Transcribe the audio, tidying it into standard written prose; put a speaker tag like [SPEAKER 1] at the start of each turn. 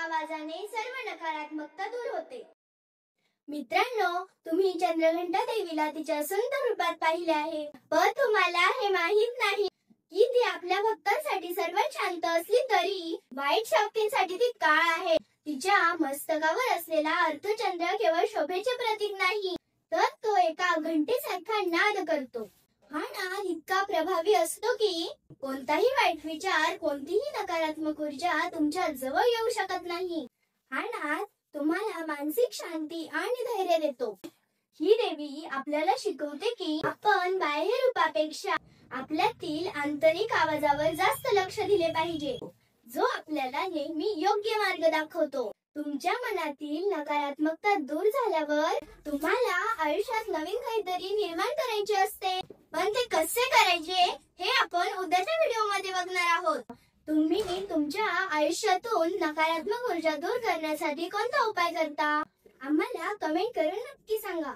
[SPEAKER 1] आवाजाने सर्व नकारात्मकता दूर होते. मित्रांनो, तुम्ही चंद्रघंटा देवीला तिच्या सुंदर रूपात पाहिले आहे, पण तुम्हाला हे माहित नाही की ती आपल्या भक्तांसाठी सर्वात शांत असली तरी वाईट शक्तींसाठी ती काळ आहे. तिच्या मस्तकावर असलेला अर्धचंद्र केवळ शोभेचे प्रतीक नाही, तर तो एका घंटेसारखा नाद करतो. हा नाद इतका प्रभावी असतो की कोणताही वाईट विचार, कोणतीही नकारात्मक ऊर्जा तुमच्या जवळ येऊ शकत नाही. हा नाद तुम्हाला मानसिक शांती आणि धैर्य देतो. ही देवी आपल्याला शिकवते की आपण बाह्य रूपापेक्षा आपल्यातील आंतरिक आवाजावर जास्त लक्ष दिले पाहिजे, जो आपल्याला नेहमी योग्य मार्ग दाखवतो. तुमच्या मनातील नकारात्मकता दूर झाल्यावर तुम्हाला आयुष्यात नवीन काहीतरी निर्माण करायचे असते, पण ते कसे करायचे हे आपण उद्याच्या व्हिडिओमध्ये बघणार आहोत. तुम्ही तुमच्या आयुष्यातून नकारात्मक ऊर्जा दूर करण्यासाठी कोणता उपाय करता? आम्हाला कमेंट करून नक्की सांगा.